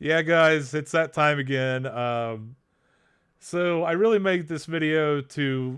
Yeah, guys, it's that time again. So I really made this video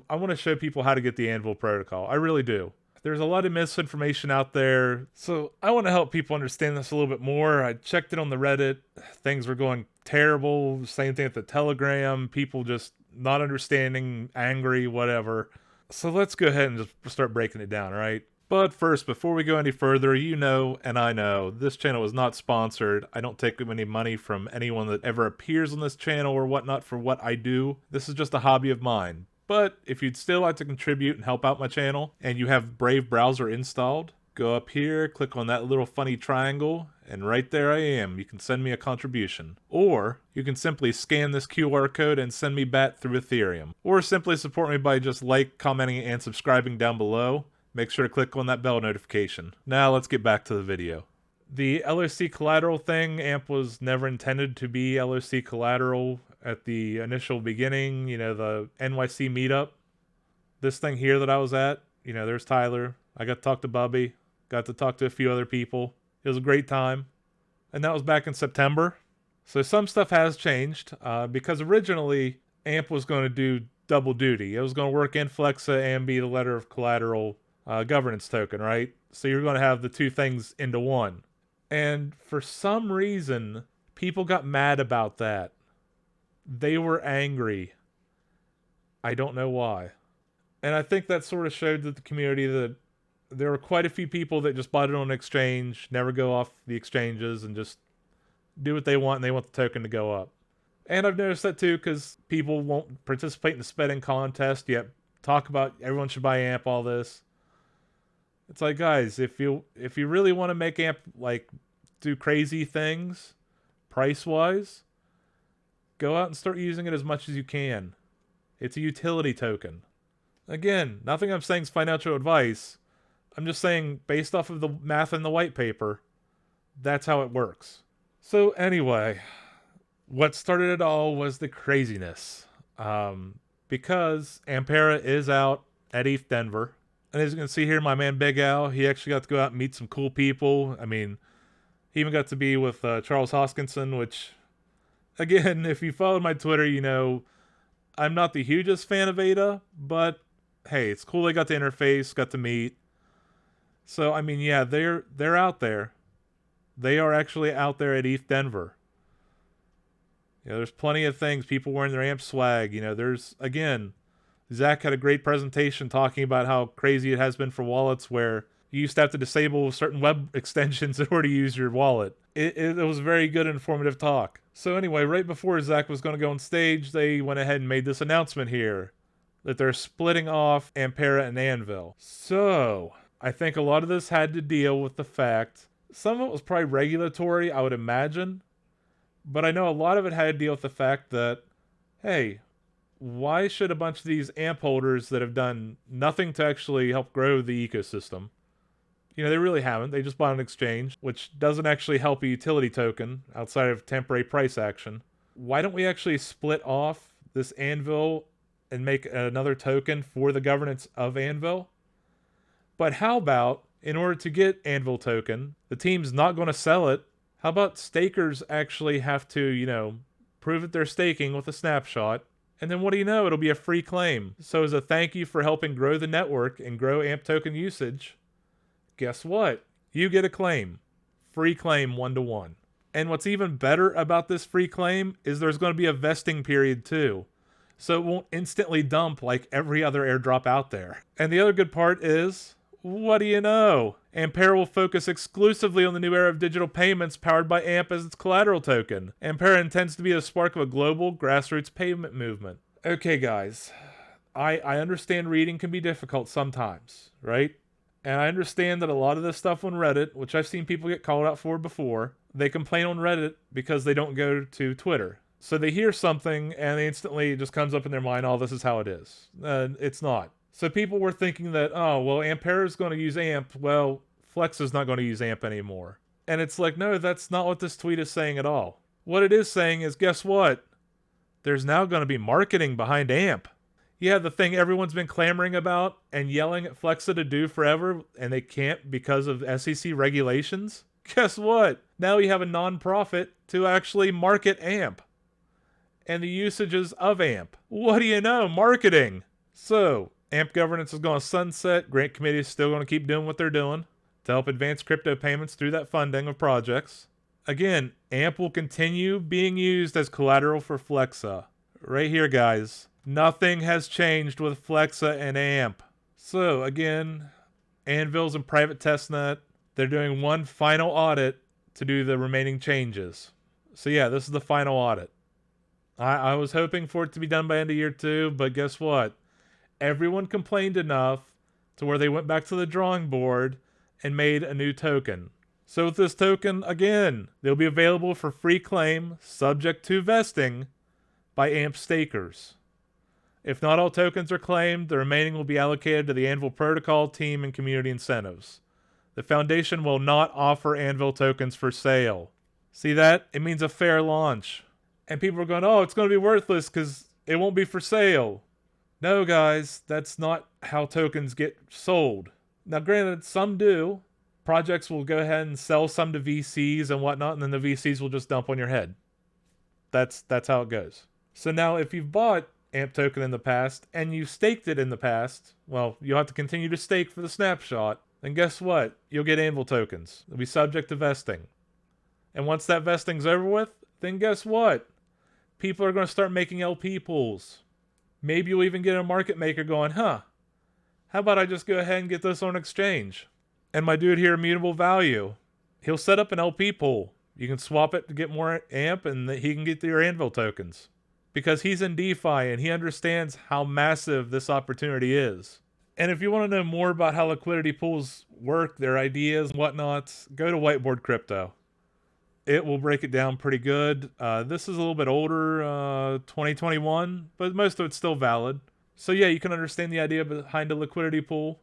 I want to show people how to get the Anvil protocol. I really do. There's a lot of misinformation out there, so I want to help people understand this a little bit more. I checked it on the Reddit. Things were going terrible. Same thing at the Telegram. People just not understanding, angry, whatever. So let's go ahead and just start breaking it down, all right? But first, before we go any further, you know, and I know, this channel is not sponsored. I don't take any money from anyone that ever appears on this channel or whatnot for what I do. This is just a hobby of mine. But if you'd still like to contribute and help out my channel, and you have Brave Browser installed, go up here, click on that little funny triangle, and right there I am. You can send me a contribution. Or you can simply scan this QR code and send me BAT through Ethereum. Or simply support me by just commenting, and subscribing down below. Make sure to click on that bell notification. Now let's get back to the video. The LOC collateral thing, AMP was never intended to be LOC collateral at the initial beginning, you know, the NYC Meetup. This thing here that I was at, you know, there's Tyler. I got to talk to Bubby, got to talk to a few other people. It was a great time. And that was back in September. So some stuff has changed because originally AMP was going to do double duty. It was going to work in Flexa and be the letter of collateral governance token, right? So you're going to have the two things into one. And for some reason, people got mad about that. They were angry. I don't know why. And I think that sort of showed to the community that there were quite a few people that just bought it on an exchange, never go off the exchanges, and just do what they want, and they want the token to go up. And I've noticed that too, because people won't participate in the spending contest, yet talk about everyone should buy AMP, all this. It's like, guys, if you really want to make AMP do crazy things price-wise, go out and start using it as much as you can. It's a utility token. Again, nothing I'm saying is financial advice. I'm just saying, based off of the math in the white paper, that's how it works. So anyway, what started it all was the craziness. Because Ampera is out at ETH Denver. And as you can see here, my man Big Al, he actually got to go out and meet some cool people. I mean, he even got to be with Charles Hoskinson, which, again, if you followed my Twitter, you know, I'm not the hugest fan of ADA, but hey, it's cool they got the interface, got to meet. So, I mean, yeah, they're out there. They are actually out there at ETH Denver. You know, there's plenty of things, people wearing their AMP swag. You know, there's, again, Zach had a great presentation talking about how crazy it has been for wallets where you used to have to disable certain web extensions in order to use your wallet. It was a very good, informative talk. So anyway, right before Zach was going to go on stage, they went ahead and made this announcement here that they're splitting off Ampera and Anvil. So I think a lot of this had to deal with the fact, some of it was probably regulatory, I would imagine, but I know a lot of it had to deal with the fact that, hey, why should a bunch of these AMP holders that have done nothing to actually help grow the ecosystem, you know, they really haven't. They just bought an exchange, which doesn't actually help a utility token outside of temporary price action. Why don't we actually split off this Anvil and make another token for the governance of Anvil? But how about, in order to get Anvil token, the team's not going to sell it. How about stakers actually have to, you know, prove that they're staking with a snapshot? And then what do you know? It'll be a free claim. So as a thank you for helping grow the network and grow AMP token usage, guess what? You get a claim. Free claim 1-to-1. And what's even better about this free claim is there's going to be a vesting period too. So it won't instantly dump like every other airdrop out there. And the other good part is, what do you know? Ampera will focus exclusively on the new era of digital payments powered by AMP as its collateral token. Ampera intends to be the spark of a global grassroots payment movement. Okay, guys. I understand reading can be difficult sometimes, right? And I understand that a lot of this stuff on Reddit, which I've seen people get called out for before, they complain on Reddit because they don't go to Twitter. So they hear something and instantly it just comes up in their mind, oh, this is how it is. It's not. So people were thinking that, oh, well, Ampera is going to use AMP. Well, Flex is not going to use AMP anymore. And it's like, no, that's not what this tweet is saying at all. What it is saying is, guess what? There's now going to be marketing behind AMP. Yeah, the thing everyone's been clamoring about and yelling at Flexa to do forever, and they can't because of SEC regulations. Guess what? Now we have a non-profit to actually market AMP and the usages of AMP. What do you know? Marketing. So, AMP governance is going to sunset. Grant committee is still going to keep doing what they're doing to help advance crypto payments through that funding of projects. Again, AMP will continue being used as collateral for Flexa. Right here, guys. Nothing has changed with Flexa and AMP. So, again, Anvil's in private testnet. They're doing one final audit to do the remaining changes. So yeah, this is the final audit. I was hoping for it to be done by end of year 2, but guess what? Everyone complained enough to where they went back to the drawing board and made a new token. So with this token, again, they'll be available for free claim, subject to vesting, by AMP stakers. If not all tokens are claimed, the remaining will be allocated to the Anvil protocol team and community incentives. The Foundation will not offer Anvil tokens for sale. See that? It means a fair launch. And people are going, oh, it's going to be worthless because it won't be for sale. No, guys, that's not how tokens get sold. Now, granted, some do. Projects will go ahead and sell some to VCs and whatnot, and then the VCs will just dump on your head. That's how it goes. So now, if you've bought AMP token in the past, and you staked it in the past, well, you'll have to continue to stake for the snapshot. Then guess what? You'll get Anvil tokens. They'll be subject to vesting. And once that vesting's over with, then guess what? People are going to start making LP pools. Maybe you'll even get a market maker going, how about I just go ahead and get this on exchange? And my dude here, Immutable Value, he'll set up an LP pool. You can swap it to get more AMP, and he can get your Anvil tokens. Because he's in DeFi, and he understands how massive this opportunity is. And if you want to know more about how liquidity pools work, their ideas and whatnot, go to Whiteboard Crypto. It will break it down pretty good. This is a little bit older, 2021, but most of it's still valid. So yeah, you can understand the idea behind a liquidity pool.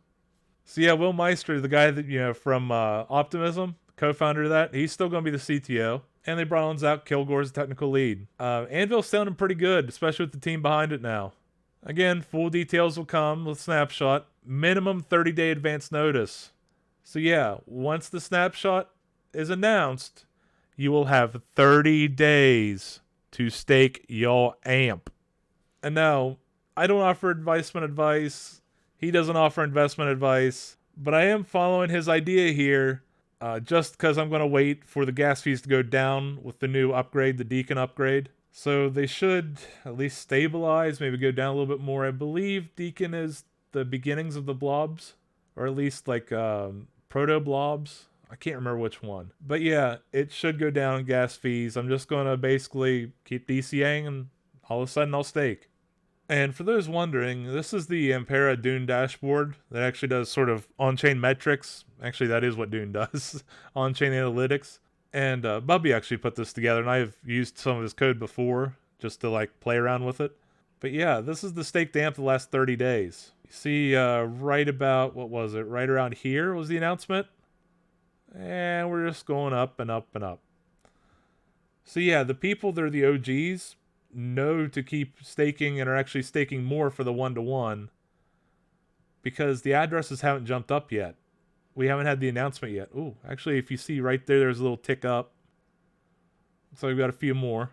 So yeah, Will Meister, the guy that from Optimism, co-founder of that, he's still going to be the CTO. And they brought on Zach Kilgore as technical lead. Anvil's sounding pretty good, especially with the team behind it now. Again, full details will come with Snapshot. Minimum 30-day advance notice. So yeah, once the Snapshot is announced, you will have 30 days to stake your AMP. And now, I don't offer investment advice. He doesn't offer investment advice. But I am following his idea here. Just because I'm going to wait for the gas fees to go down with the new upgrade, the Deacon upgrade. So they should at least stabilize, maybe go down a little bit more. I believe Deacon is the beginnings of the blobs, or at least like proto-blobs. I can't remember which one. But yeah, it should go down in gas fees. I'm just going to basically keep DCAing, and all of a sudden I'll stake. And for those wondering, this is the Ampera Dune dashboard that actually does sort of on-chain metrics. Actually, that is what Dune does, on-chain analytics. And Bubby actually put this together, and I've used some of his code before just to like play around with it. But yeah, this is the staked AMP the last 30 days. You see right about, what was it, right around here was the announcement. And we're just going up and up and up. So yeah, the people that are the OGs know to keep staking and are actually staking more for the 1-to-1 because the addresses haven't jumped up yet. We haven't had the announcement yet. Ooh, actually, if you see right there, there's a little tick up. So we've got a few more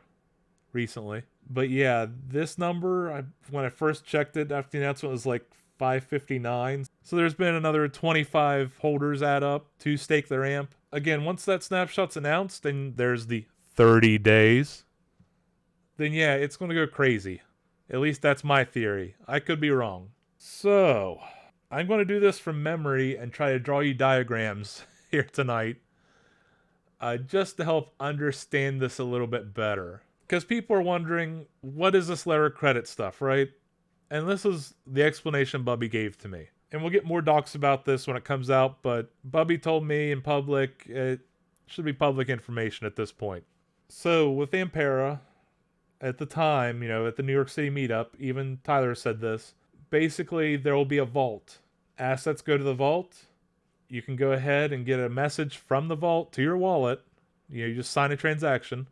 recently. But yeah, this number, when I first checked it after the announcement, was like 559. So there's been another 25 holders add up to stake their AMP. Again, once that snapshot's announced, then there's the 30 days. Then yeah, it's going to go crazy. At least that's my theory. I could be wrong. So, I'm going to do this from memory and try to draw you diagrams here tonight. Just to help understand this a little bit better. Because people are wondering, what is this letter of credit stuff, right? And this is the explanation Bubby gave to me. And we'll get more docs about this when it comes out, but Bubby told me in public, it should be public information at this point. So, with Ampera, at the time, at the New York City Meetup, even Tyler said this, basically there will be a vault. Assets go to the vault. You can go ahead and get a message from the vault to your wallet. You just sign a transaction.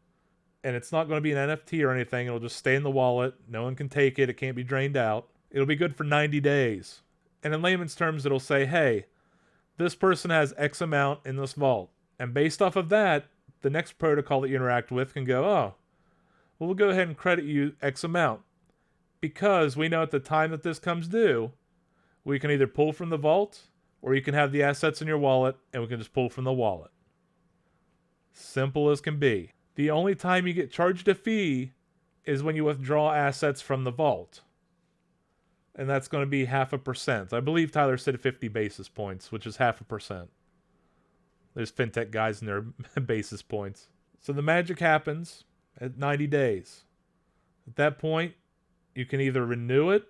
And it's not going to be an NFT or anything. It'll just stay in the wallet. No one can take it. It can't be drained out. It'll be good for 90 days. And in layman's terms, it'll say, hey, this person has X amount in this vault. And based off of that, the next protocol that you interact with can go, oh, well, we'll go ahead and credit you X amount. Because we know at the time that this comes due, we can either pull from the vault, or you can have the assets in your wallet, and we can just pull from the wallet. Simple as can be. The only time you get charged a fee is when you withdraw assets from the vault. And that's going to be 0.5%. I believe Tyler said 50 basis points, which is 0.5%. There's fintech guys in their basis points. So the magic happens at 90 days. At that point, you can either renew it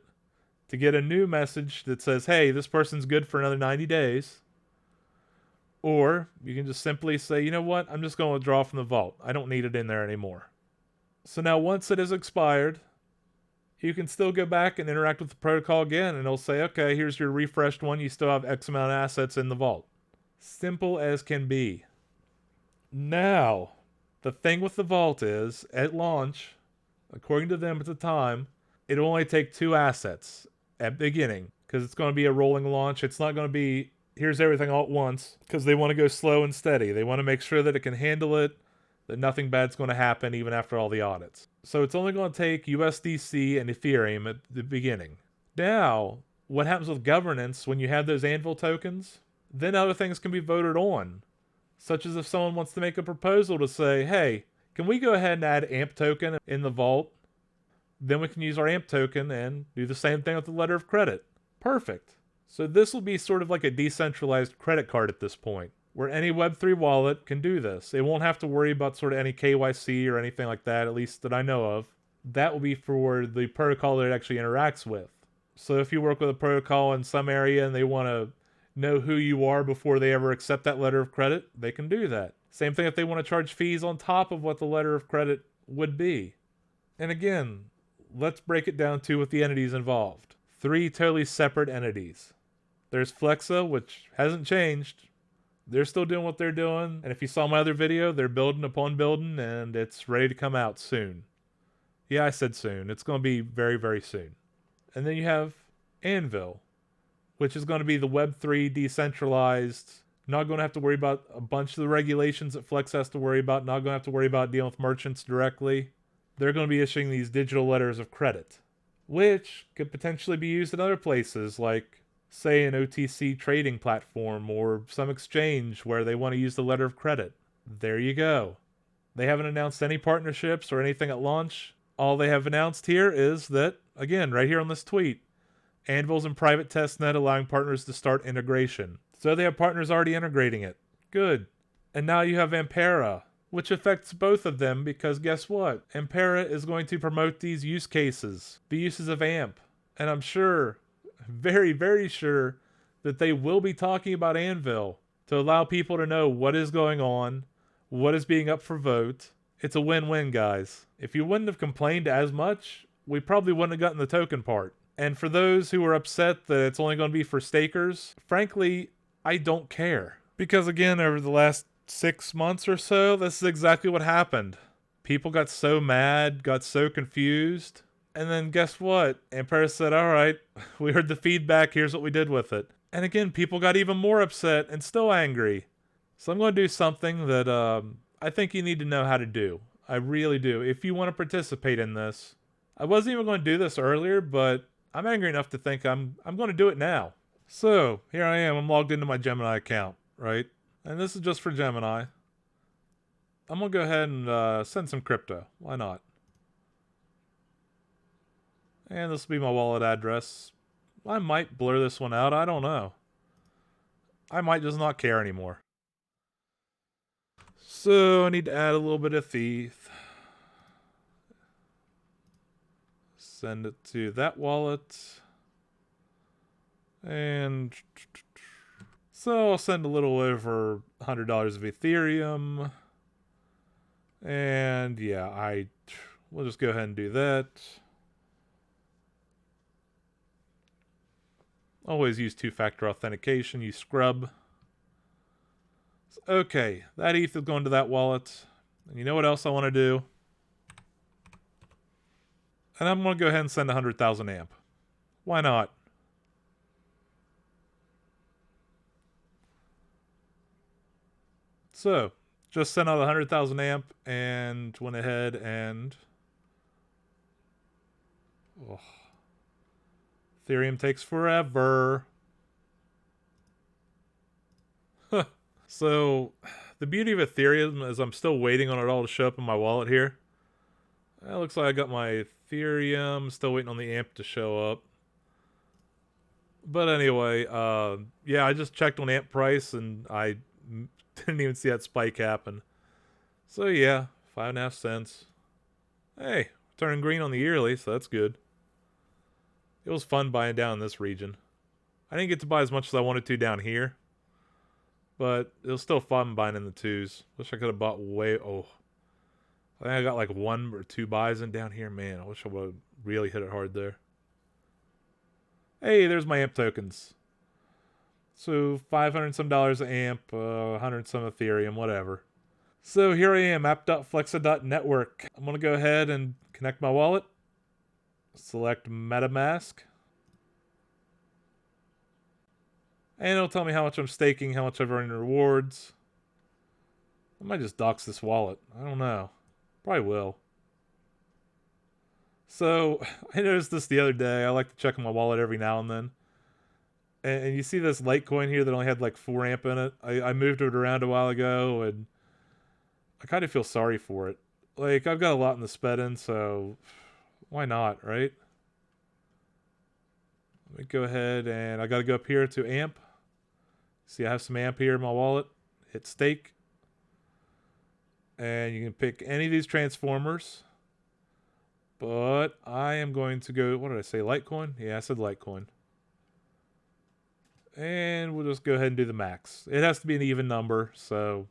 to get a new message that says, hey, this person's good for another 90 days. Or you can just simply say, you know what, I'm just going to withdraw from the vault. I don't need it in there anymore. So now once it has expired, you can still go back and interact with the protocol again, and it'll say, okay, here's your refreshed one. You still have X amount of assets in the vault. Simple as can be. Now, the thing with the vault is, at launch, according to them at the time, it'll only take 2 assets at beginning, because it's going to be a rolling launch. It's not going to be, here's everything all at once, because they want to go slow and steady. They want to make sure that it can handle it, that nothing bad's going to happen even after all the audits. So it's only going to take USDC and Ethereum at the beginning. Now, what happens with governance when you have those Anvil tokens? Then other things can be voted on, such as if someone wants to make a proposal to say, hey, can we go ahead and add AMP token in the vault? Then we can use our AMP token and do the same thing with the letter of credit. Perfect. So this will be sort of like a decentralized credit card at this point, where any Web3 wallet can do this. It won't have to worry about sort of any KYC or anything like that, at least that I know of. That will be for the protocol that it actually interacts with. So if you work with a protocol in some area and they want to know who you are before they ever accept that letter of credit, they can do that. Same thing if they want to charge fees on top of what the letter of credit would be. And again, let's break it down to with the entities involved. 3 totally separate entities. There's Flexa, which hasn't changed. They're still doing what they're doing. And if you saw my other video, they're building upon building, and it's ready to come out soon. Yeah, I said soon. It's going to be very, very soon. And then you have Anvil, which is going to be the Web3 decentralized. Not going to have to worry about a bunch of the regulations that Flex has to worry about. Not going to have to worry about dealing with merchants directly. They're going to be issuing these digital letters of credit, which could potentially be used in other places, like, say, an OTC trading platform or some exchange where they want to use the letter of credit. There you go. They haven't announced any partnerships or anything at launch. All they have announced here is that, again, right here on this tweet, Anvil's in private testnet allowing partners to start integration. So they have partners already integrating it. Good. And now you have Ampera, which affects both of them because guess what? Ampera is going to promote these use cases, the uses of AMP. And I'm sure, very, very sure, that they will be talking about Anvil to allow people to know what is going on, what is being up for vote. It's a win-win, guys. If you wouldn't have complained as much, we probably wouldn't have gotten the token part. And for those who are upset that it's only going to be for stakers, frankly, I don't care. Because again, over the last 6 months or so, this is exactly what happened. People got so mad, got so confused, and then guess what? Ampera said, all right, we heard the feedback, here's what we did with it. And again, people got even more upset and still angry. So I'm going to do something that I think you need to know how to do. I really do. If you want to participate in this. I wasn't even going to do this earlier, but I'm angry enough to think I'm going to do it now. So, here I am. I'm logged into my Gemini account, right? And this is just for Gemini. I'm going to go ahead and send some crypto. Why not? And this will be my wallet address. I might blur this one out. I don't know. I might just not care anymore. So I need to add a little bit of ETH. Send it to that wallet. And so I'll send a little over $100 of Ethereum. And yeah, we'll just go ahead and do that. Always use 2-factor authentication. Use Scrub. Okay, that ETH is going to that wallet. And you know what else I want to do? And I'm going to go ahead and send 100,000 AMP. Why not? So, just sent out 100,000 amp and went ahead and oh, Ethereum takes forever. So the beauty of Ethereum is I'm still waiting on it all to show up in my wallet here. It looks like I got my Ethereum, still waiting on the amp to show up. But anyway, yeah, I just checked on amp price and I didn't even see that spike happen. So yeah, 5.5 cents. Hey, turning green on the yearly, so that's good. It was fun buying down in this region. I didn't get to buy as much as I wanted to down here, but it was still fun buying in the twos. Wish I could have bought way. Oh, I think I got like 1 or 2 buys in down here. Man, I wish I would have really hit it hard there. Hey, there's my amp tokens. So $500 some an amp, 100 some Ethereum, whatever. So here I am, app.flexa.network. I'm going to go ahead and connect my wallet. Select MetaMask. And it'll tell me how much I'm staking, how much I've earned in rewards. I might just dox this wallet. I don't know. Probably will. So, I noticed this the other day. I like to check my wallet every now and then. And you see this Litecoin here that only had like 4 amp in it. I moved it around a while ago, and I kind of feel sorry for it. Like, I've got a lot in the sped in, so why not, right? Let me go ahead and I got to go up here to amp. See, I have some amp here in my wallet. Hit stake. And you can pick any of these transformers. But I am going to go, what did I say, Litecoin? Yeah, I said Litecoin. And we'll just go ahead and do the max. It has to be an even number, so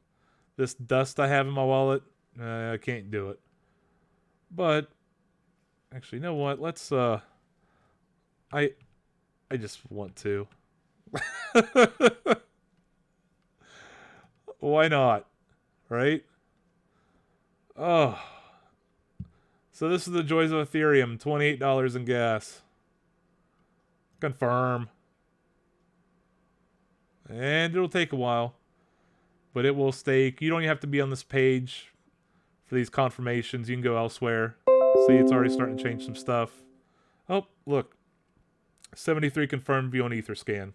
this dust I have in my wallet, I can't do it. But, actually, you know what? Let's, I just want to. Why not? Right? Oh. So this is the joys of Ethereum. $28 in gas. Confirm. And it'll take a while. But it will stake. You don't even have to be on this page for these confirmations. You can go elsewhere. See, it's already starting to change some stuff. Oh, look. 73 confirmed view on Etherscan.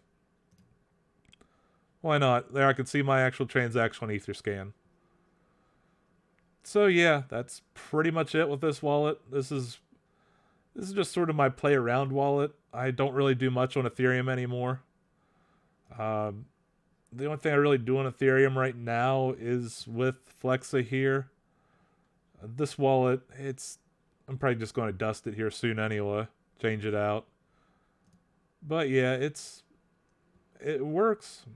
Why not? There I can see my actual transaction on Etherscan. So yeah, that's pretty much it with this wallet. This is just sort of my play around wallet. I don't really do much on Ethereum anymore. The only thing I really do on Ethereum right now is with Flexa here. This wallet, I'm probably just going to dust it here soon anyway. Change it out. But yeah, it works.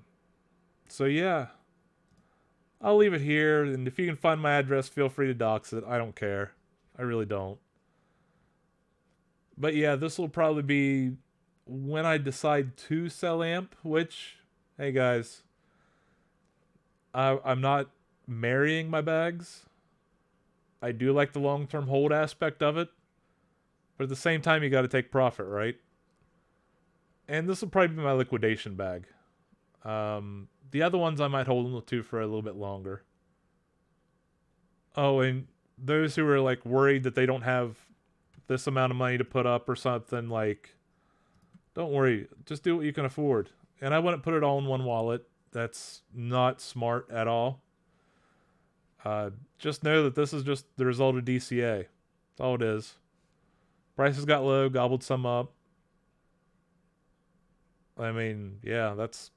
So yeah. I'll leave it here, and if you can find my address, feel free to dox it. I don't care. I really don't. But yeah, this will probably be when I decide to sell AMP, which, hey guys, I'm not marrying my bags. I do like the long-term hold aspect of it. But at the same time, you got to take profit, right? And this will probably be my liquidation bag. The other ones I might hold on to for a little bit longer. Oh, and those who are like worried that they don't have this amount of money to put up or something, like, don't worry. Just do what you can afford. And I wouldn't put it all in one wallet. That's not smart at all. Just know that this is just the result of DCA. That's all it is. Prices got low, gobbled some up. I mean, yeah, that's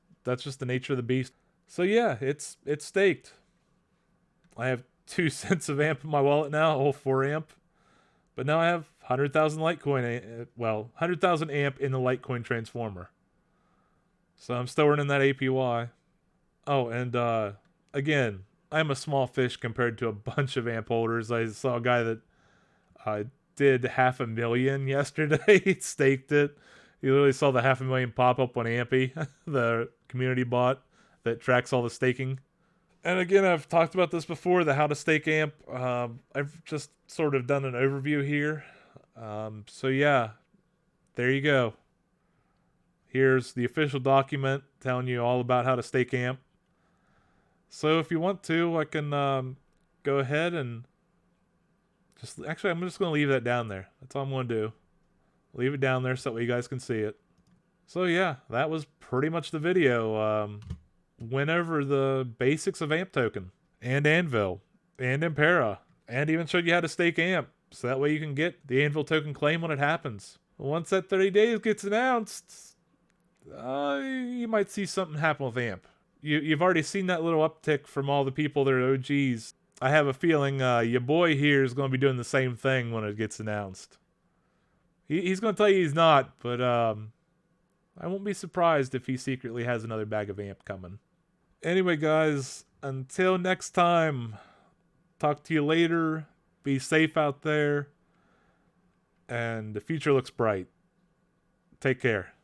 just the nature of the beast. So yeah, it's staked. I have 2 cents of amp in my wallet now, whole 4 amp. But now I have 100,000 Litecoin, 100,000 amp in the Litecoin transformer. So I'm still earning that APY. Oh, and again, I'm a small fish compared to a bunch of amp holders. I saw a guy that did 500,000 yesterday, staked it. You literally saw the 500,000 pop up on Ampy, the community bot that tracks all the staking. And again, I've talked about this before, the how to stake AMP. I've just sort of done an overview here. So yeah, there you go. Here's the official document telling you all about how to stake AMP. So if you want to, I can go ahead and actually, I'm just going to leave that down there. That's all I'm going to do. Leave it down there so that way you guys can see it. So yeah, that was pretty much the video. Went over the basics of AMP token and Anvil and Impera, and even showed you how to stake AMP, so that way you can get the Anvil token claim when it happens. Once that 30 days gets announced, you might see something happen with AMP. You've already seen that little uptick from all the people that are OGs. I have a feeling your boy here is going to be doing the same thing when it gets announced. He's going to tell you he's not, but I won't be surprised if he secretly has another bag of AMP coming. Anyway, guys, until next time, talk to you later. Be safe out there, and the future looks bright. Take care.